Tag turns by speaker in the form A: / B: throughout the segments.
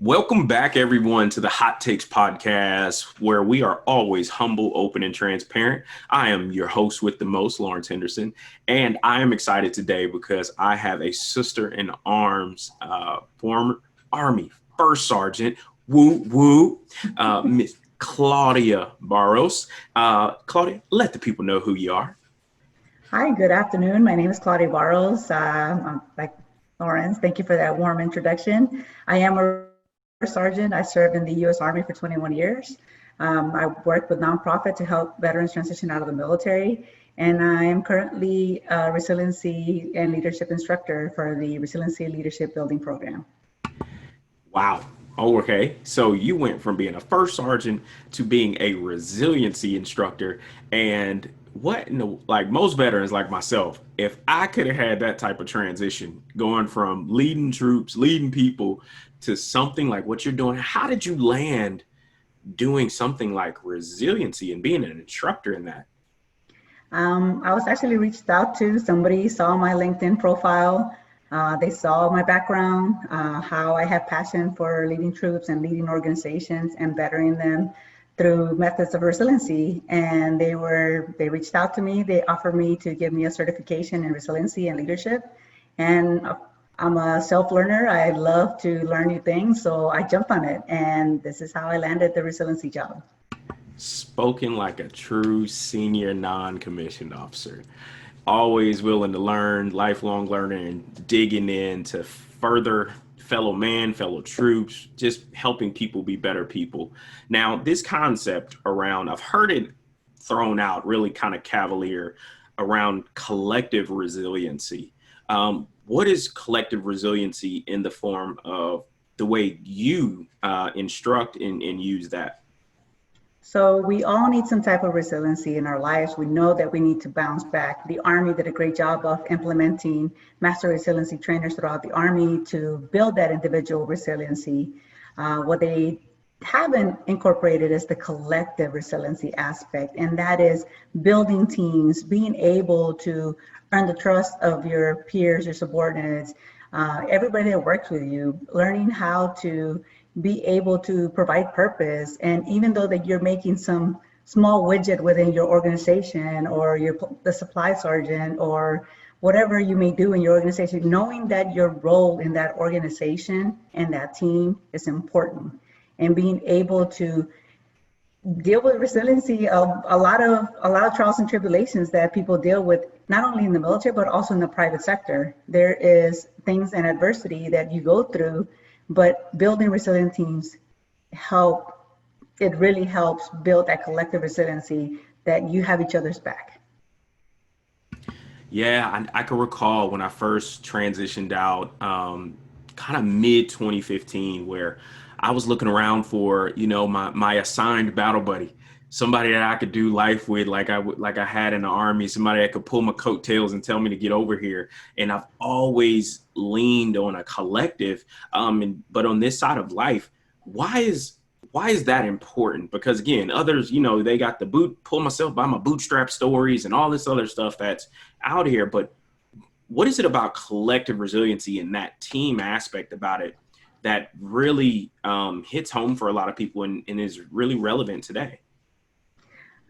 A: Welcome back, everyone, to the Hot Takes podcast, where we are always humble, open, and transparent. I am your host with the most, Lawrence Henderson, and I am excited today because I have a sister in arms, former Army First Sergeant, Miss Claudia Barros. Claudia, let the people know who you are.
B: Hi, good afternoon. My name is Claudia Barros. I'm like Lawrence, thank you for that warm introduction. I am a First Sergeant. I served in the U.S. Army for 21 years. I work with nonprofit to help veterans transition out of the military. And I am currently a resiliency and leadership instructor for the Resiliency Leadership Building Program.
A: Wow. Oh, okay. So you went from being a first sergeant to being a resiliency instructor. And what in the, like most veterans like myself, if I could have had that type of transition going from leading troops, leading people to something like what you're doing, how did you land doing something like resiliency and being an instructor in that?
B: I was actually reached out to. Somebody saw my LinkedIn profile. They saw my background, how I have passion for leading troops and leading organizations and bettering them through methods of resiliency. And they reached out to me. They offered me to give me a certification in resiliency and leadership. And I'm a self-learner. I love to learn new things. So I jumped on it. And this is how I landed the resiliency job.
A: Spoken like a true senior non-commissioned officer. Always willing to learn, lifelong learner, and digging in to further fellow man, fellow troops, just helping people be better people. Now, this concept around, I've heard it thrown out really kind of cavalier around collective resiliency. What is collective resiliency in the form of the way you instruct and use that?
B: So we all need some type of resiliency in our lives. We know that we need to bounce back. The Army did a great job of implementing master resiliency trainers throughout the Army to build that individual resiliency. What they haven't incorporated is the collective resiliency aspect, and that is building teams, being able to earn the trust of your peers, your subordinates, everybody that works with you, learning how to be able to provide purpose. And even though that you're making some small widget within your organization, or you're the supply sergeant, or whatever you may do in your organization, knowing that your role in that organization and that team is important, and being able to deal with resiliency of a lot of trials and tribulations that people deal with, not only in the military but also in the private sector. There is things and adversity that you go through, but building resilient teams it really helps build that collective resiliency, that you have each other's back.
A: Yeah, I can recall when I first transitioned out, kind of mid 2015, where I was looking around for, my assigned battle buddy, somebody that I could do life with, like I had in the Army, somebody that could pull my coattails and tell me to get over here. And I've always leaned on a collective. But on this side of life, why is that important? Because again, others, they got the pull myself by my bootstrap stories and all this other stuff that's out here. But what is it about collective resiliency and that team aspect about it that really hits home for a lot of people and is really relevant today?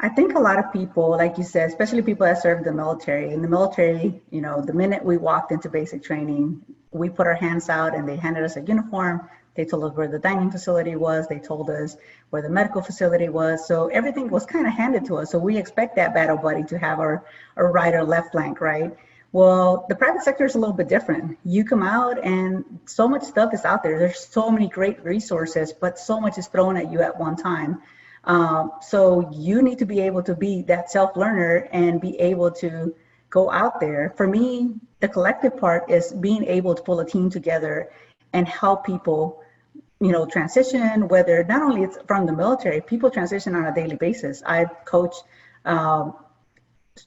B: I think a lot of people, like you said, especially people that serve the military. In the military, the minute we walked into basic training, we put our hands out and they handed us a uniform. They told us where the dining facility was. They told us where the medical facility was. So everything was kind of handed to us. So we expect that battle buddy to have our right or left flank, right? Well, the private sector is a little bit different. You come out and so much stuff is out there. There's so many great resources, but so much is thrown at you at one time. So you need to be able to be that self-learner and be able to go out there. For me, the collective part is being able to pull a team together and help people, transition, whether not only it's from the military, people transition on a daily basis. I coach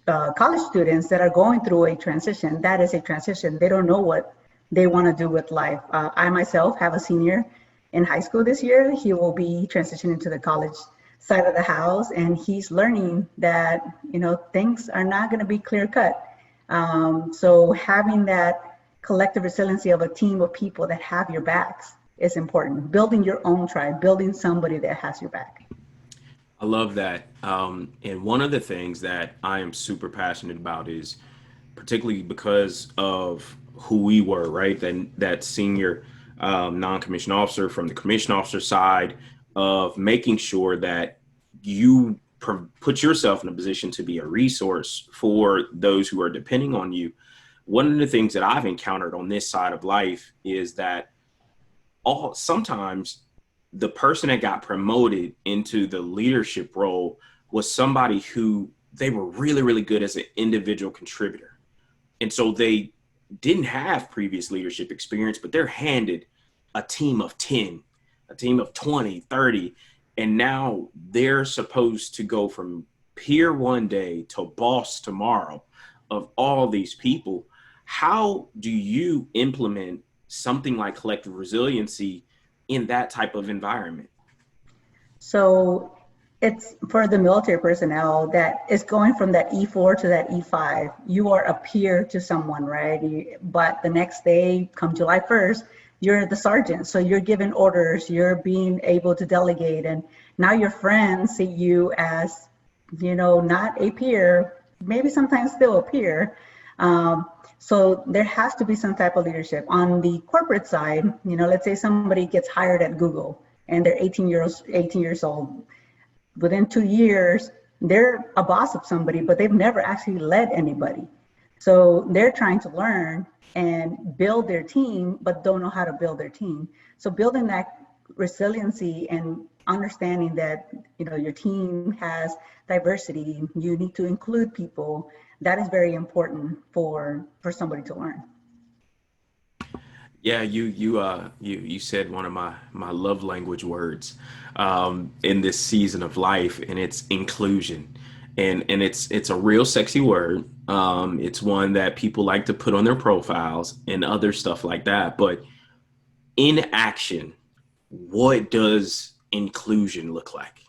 B: college students that are going through a transition. That is a transition. They don't know what they want to do with life. I myself have a senior in high school this year. He will be transitioning to the college side of the house, and he's learning that things are not going to be clear cut. So having that collective resiliency of a team of people that have your backs is important. Building your own tribe, building somebody that has your back.
A: I love that. And one of the things that I am super passionate about is particularly because of who we were, right? That senior non-commissioned officer from the commissioned officer side of making sure that you put yourself in a position to be a resource for those who are depending on you. One of the things that I've encountered on this side of life is that sometimes the person that got promoted into the leadership role was somebody who they were really, really good as an individual contributor. And so they didn't have previous leadership experience, but they're handed a team of 10, a team of 20, 30, and now they're supposed to go from peer one day to boss tomorrow of all these people. How do you implement something like collective resiliency in that type of environment?
B: So it's for the military personnel that is going from that E4 to that E5. You are a peer to someone, right? But the next day, come July 1st, you're the sergeant. So you're giving orders, you're being able to delegate. And now your friends see you as, not a peer, maybe sometimes still a peer. So there has to be some type of leadership. On the corporate side, let's say somebody gets hired at Google and they're 18 years old. Within 2 years, they're a boss of somebody, but they've never actually led anybody. So they're trying to learn and build their team, but don't know how to build their team. So building that resiliency and understanding that, your team has diversity, you need to include people. That is very important for somebody to learn.
A: Yeah, you said one of my love language words in this season of life, and it's inclusion, and it's a real sexy word. It's one that people like to put on their profiles and other stuff like that. But in action, what does inclusion look like?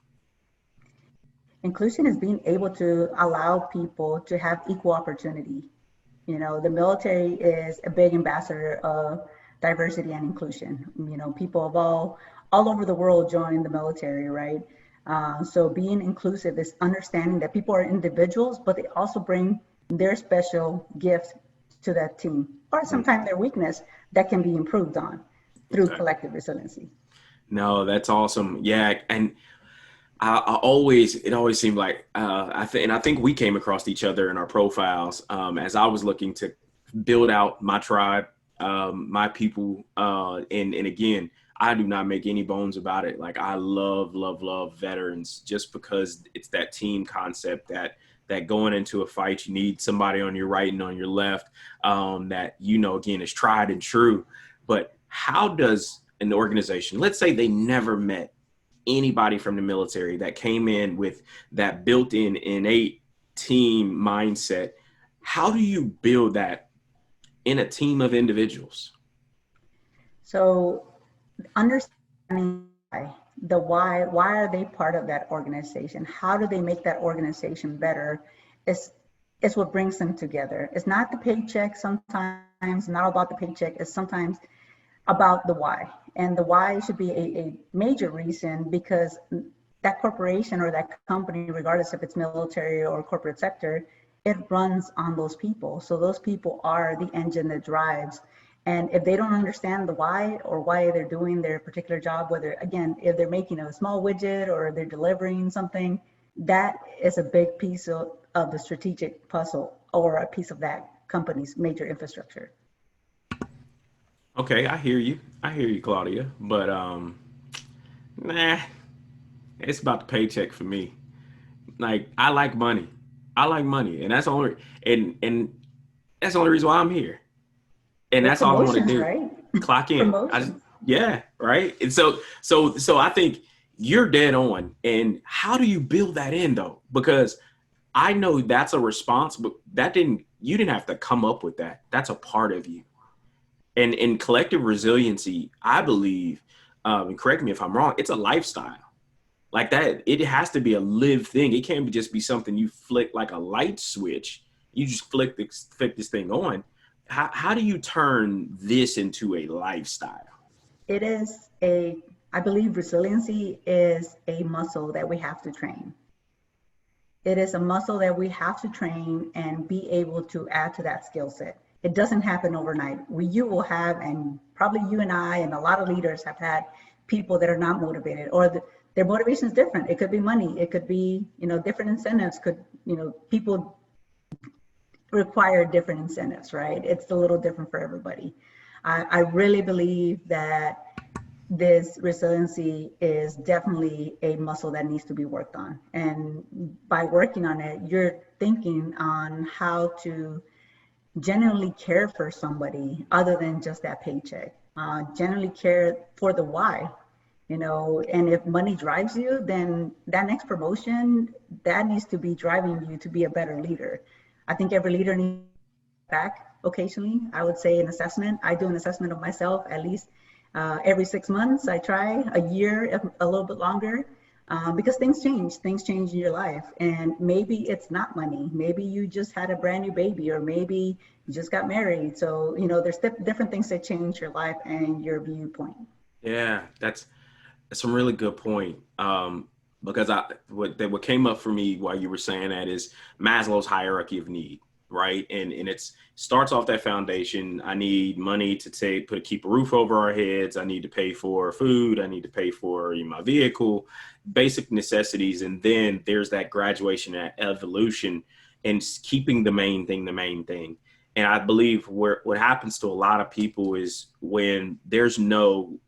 B: Inclusion is being able to allow people to have equal opportunity. The military is a big ambassador of diversity and inclusion. People of all over the world join the military, right? So being inclusive is understanding that people are individuals, but they also bring their special gifts to that team, or sometimes their weakness that can be improved on through
A: Exactly.
B: collective resiliency.
A: No, that's awesome. Yeah, and it always seemed like I think we came across each other in our profiles as I was looking to build out my tribe, my people, and again, I do not make any bones about it. Like I love veterans just because it's that team concept that going into a fight, you need somebody on your right and on your left, that again is tried and true. But how does an organization, let's say they never met anybody from the military that came in with that built-in innate team mindset, how do you build that in a team of individuals?
B: So understanding why are they part of that organization? How do they make that organization better? Is is what brings them together. It's not the paycheck sometimes, not about the paycheck, it's sometimes about the why. And the why should be a major reason, because that corporation or that company, regardless if it's military or corporate sector, it runs on those people. So those people are the engine that drives. And if they don't understand the why or why they're doing their particular job, whether, again, if they're making a small widget or they're delivering something, that is a big piece of the strategic puzzle or a piece of that company's major infrastructure.
A: Okay, I hear you. I hear you, Claudia. But nah, it's about the paycheck for me. Like I like money. I like money, and and that's the only reason why I'm here. And
B: With
A: that's all I want to
B: promotions,
A: do.
B: right?
A: Clock in.
B: Promotions.
A: Yeah, right. And so I think you're dead on. And how do you build that in though? Because I know that's a response, but you didn't have to come up with that. That's a part of you. And in collective resiliency, I believe, and correct me if I'm wrong, it's a lifestyle. Like that, it has to be a live thing. It can't just be something you flick like a light switch. You just flick this thing on. How do you turn this into a lifestyle?
B: It is a, I believe resiliency is a muscle that we have to train. It is a muscle that we have to train and be able to add to that skill set. It doesn't happen overnight. You will have, and probably you and I and a lot of leaders have had people that are not motivated, or their motivation is different. It could be money. It could be, different incentives. People require different incentives, right? It's a little different for everybody. I really believe that this resiliency is definitely a muscle that needs to be worked on. And by working on it, you're thinking on how to genuinely care for somebody other than just that paycheck. Genuinely care for the why, and if money drives you, then that next promotion, that needs to be driving you to be a better leader. I think every leader needs back occasionally. I would say an assessment. I do an assessment of myself at least every 6 months. I try a year, a little bit longer, because things change. Things change in your life, and maybe it's not money. Maybe you just had a brand new baby, or maybe you just got married. So there's different things that change your life and your viewpoint.
A: Yeah, that's some really good point. Because what came up for me while you were saying that is Maslow's hierarchy of need, right? And it's starts off that foundation. I need money to keep a roof over our heads. I need to pay for food. I need to pay for my vehicle, basic necessities. And then there's that graduation, that evolution, and keeping the main thing the main thing. And I believe what happens to a lot of people is when there's no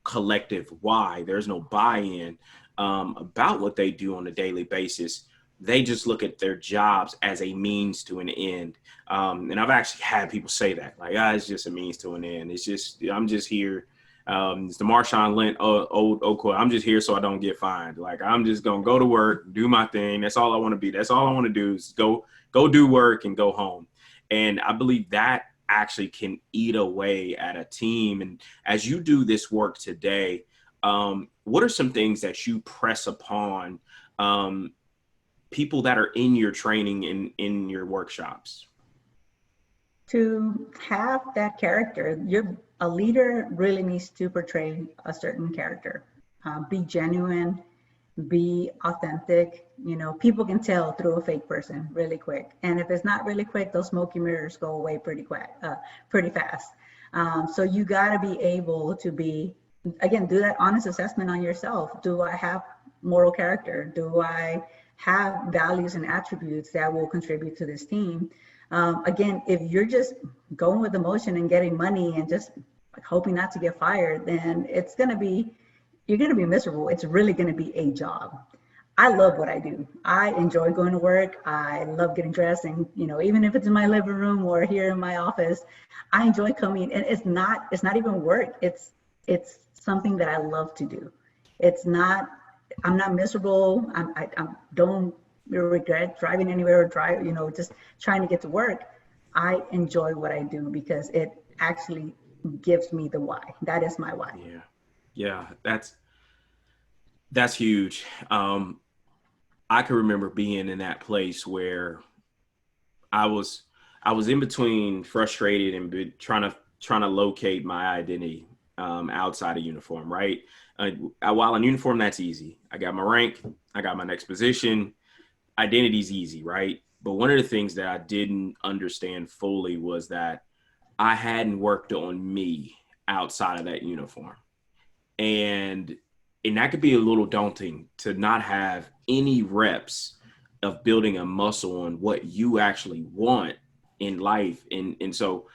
A: collective why, there's no buy-in about what they do on a daily basis. They just look at their jobs as a means to an end. And I've actually had people say that, like, it's just a means to an end. It's just, I'm just here. It's the Marshawn Lynch old quote. I'm just here so I don't get fined. Like, I'm just going to go to work, do my thing. That's all I want to be. That's all I want to do is go do work and go home. And I believe that actually can eat away at a team. And as you do this work today, what are some things that you press upon people that are in your training in your workshops?
B: To have that character, a leader really needs to portray a certain character. Be genuine, be authentic. People can tell through a fake person really quick. And if it's not really quick, those smoky mirrors go away pretty fast. So you got to be able to do that honest assessment on yourself. Do I have moral character? Do I have values and attributes that will contribute to this team? Again, if you're just going with emotion and getting money and just hoping not to get fired, then you're going to be miserable. It's really going to be a job. I love what I do. I enjoy going to work. I love getting dressed, and even if it's in my living room or here in my office, I enjoy coming. And it's not even work. It's something that I love to do. I'm not miserable. I don't regret driving anywhere or just trying to get to work. I enjoy what I do because it actually gives me the why. That is my why.
A: Yeah, that's huge. I can remember being in that place where I was in between frustrated and trying to locate my identity outside of uniform, right? While in uniform, that's easy. I got my rank, I got my next position. Identity's easy, right? But one of the things that I didn't understand fully was that I hadn't worked on me outside of that uniform. And that could be a little daunting to not have any reps of building a muscle on what you actually want in life. And so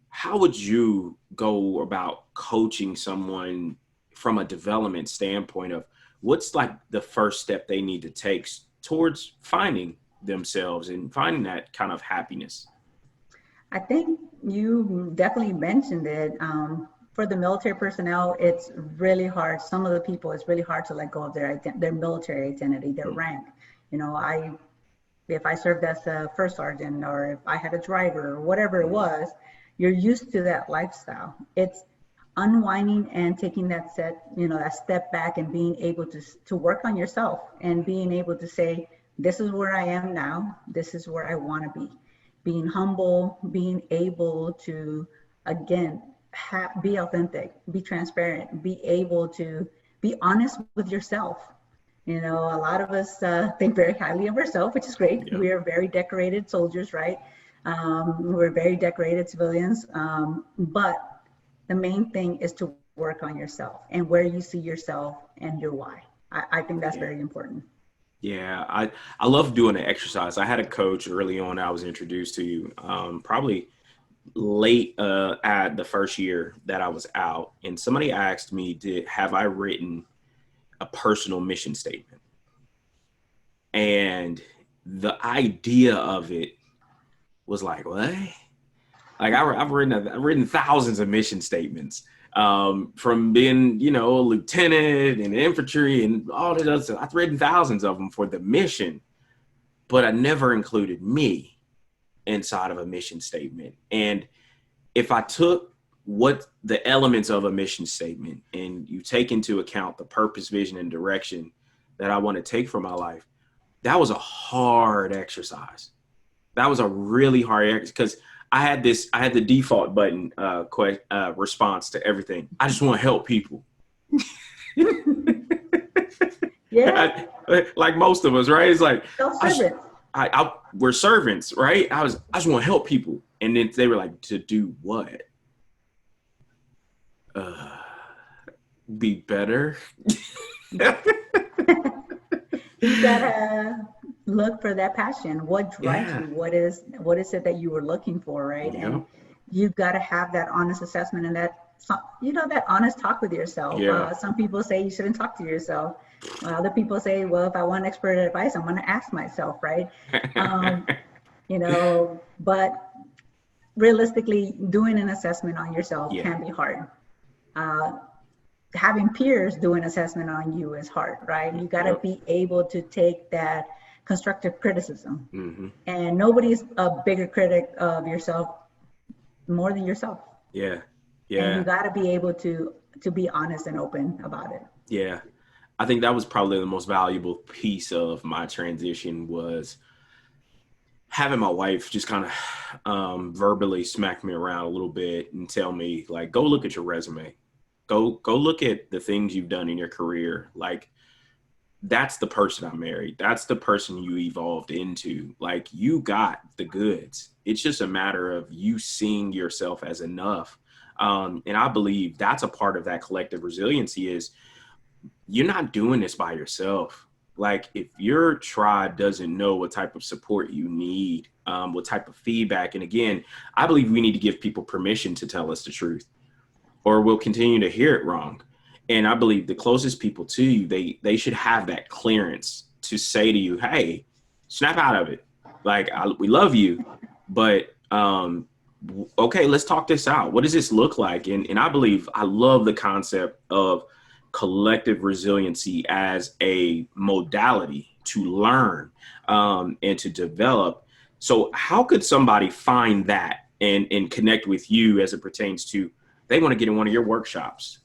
A: how would you go about coaching someone from a development standpoint of what's like the first step they need to take towards finding themselves and finding that kind of happiness?
B: I think you definitely mentioned it. For the military personnel, it's really hard. Some of the people, it's really hard to let go of their military identity, their rank. If I served as a first sergeant, or if I had a driver, or whatever it was, you're used to that lifestyle. It's unwinding and taking that step back and being able to work on yourself and being able to say, this is where I am now. This is where I want to be. Being humble, being able to, again, be authentic, be transparent, be able to be honest with yourself. You know, a lot of us think very highly of ourselves, which is great.
A: Yeah.
B: We are very decorated soldiers, right? We're very decorated civilians. But the main thing is to work on yourself and where you see yourself and your why. I think that's
A: Yeah.
B: very important.
A: Yeah, I love doing the exercise. I had a coach early on. I was introduced to probably late at the first year that I was out, and somebody asked me, "Did have I written a personal mission statement?" And the idea of it was like, what? Like I've written thousands of mission statements from being, you know, a lieutenant and infantry and all that other stuff. I've written thousands of them for the mission, but I never included me inside of a mission statement. And if I took what the elements of a mission statement and you take into account the purpose, vision, and direction that I want to take for my life, that was a hard exercise. That was a really hard exercise because I had the default button response to everything. I just want to help people.
B: Yeah,
A: Like most of us, right? It's like
B: self-service.
A: we're servants, right? I just want to help people, and then they were like, to do what? Uh, be better.
B: You gotta look for that passion. What drives
A: Yeah.
B: you? What is it that you were looking for, right? And
A: Yep.
B: you gotta have that honest assessment and that honest talk with yourself.
A: Yeah.
B: Some people say you shouldn't talk to yourself. Other people say, well, if I want expert advice, I'm gonna ask myself, right? Um, but realistically, doing an assessment on yourself
A: Yeah.
B: can be hard. Uh, Having peers do an assessment on you is hard, right? You got to
A: Yep.
B: be able to take that constructive criticism.
A: Mm-hmm.
B: And nobody's a bigger critic of yourself more than yourself.
A: Yeah.
B: And you
A: Yeah.
B: got to be able to be honest and open about it.
A: Yeah. I think that was probably the most valuable piece of my transition was having my wife just kind of verbally smack me around a little bit and tell me, like, go look at your resume. Go look at the things you've done in your career. Like, that's the person I married. That's the person you evolved into. Like, you got the goods. It's just a matter of you seeing yourself as enough. And I believe that's a part of that collective resiliency is you're not doing this by yourself. Like, if your tribe doesn't know what type of support you need, what type of feedback, and again, I believe we need to give people permission to tell us the truth, or we'll continue to hear it wrong. And I believe the closest people to you, they should have that clearance to say to you, hey, snap out of it. Like, we love you, but okay, let's talk this out. What does this look like? And I believe I love the concept of collective resiliency as a modality to learn and to develop. So how could somebody find that and connect with you as it pertains to they want to get in one of your workshops?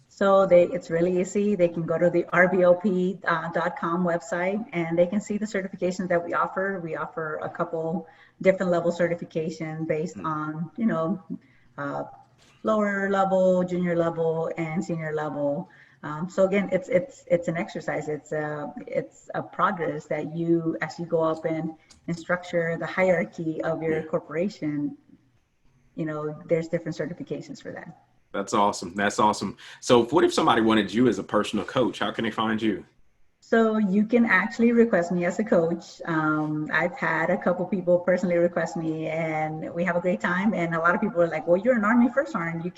B: So it's really easy. They can go to the rbop.com website and they can see the certifications that we offer. We offer a couple different level certification based on, uh, lower level, junior level, and senior level. So again, it's an exercise. It's a progress that you, as you go up and structure the hierarchy of your corporation, there's different certifications for that.
A: That's awesome. That's awesome. So what if somebody wanted you as a personal coach? How can they find you?
B: So you can actually request me as a coach. I've had a couple people personally request me, and we have a great time. And a lot of people are like, "Well, you're an Army First Sergeant. You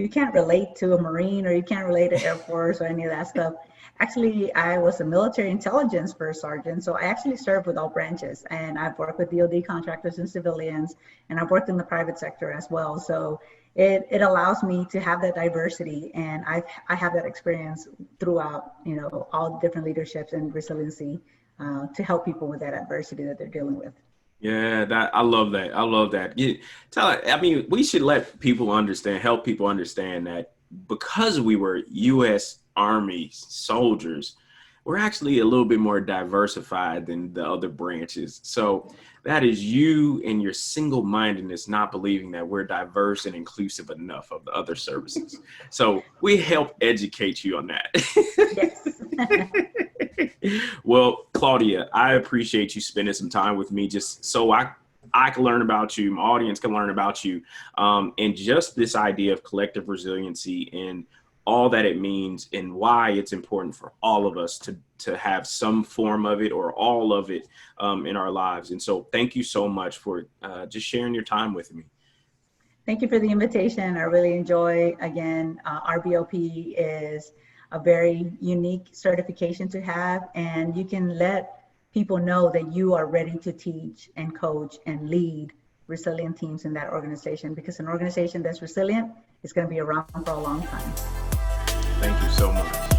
B: can't relate to a Marine, or you can't relate to Air Force or any of that stuff." Actually, I was a military intelligence first sergeant, so I actually served with all branches, and I've worked with DoD contractors and civilians, and I've worked in the private sector as well. So it allows me to have that diversity, and I have that experience throughout, all different leaderships and resiliency to help people with that adversity that they're dealing with.
A: Yeah, I love that. I love that. We should let people understand, help people understand that because we were U.S. Army soldiers, we're actually a little bit more diversified than the other branches. So that is you and your single-mindedness, not believing that we're diverse and inclusive enough of the other services. So we help educate you on that.
B: Yes.
A: Well, Claudia, I appreciate you spending some time with me just so I can learn about you, my audience can learn about you, and just this idea of collective resiliency and all that it means and why it's important for all of us to have some form of it or all of it in our lives. And so thank you so much for just sharing your time with me.
B: Thank you for the invitation. I really enjoy, again, RBOP is a very unique certification to have, and you can let people know that you are ready to teach and coach and lead resilient teams in that organization, because an organization that's resilient is going to be around for a long time.
A: Thank you so much.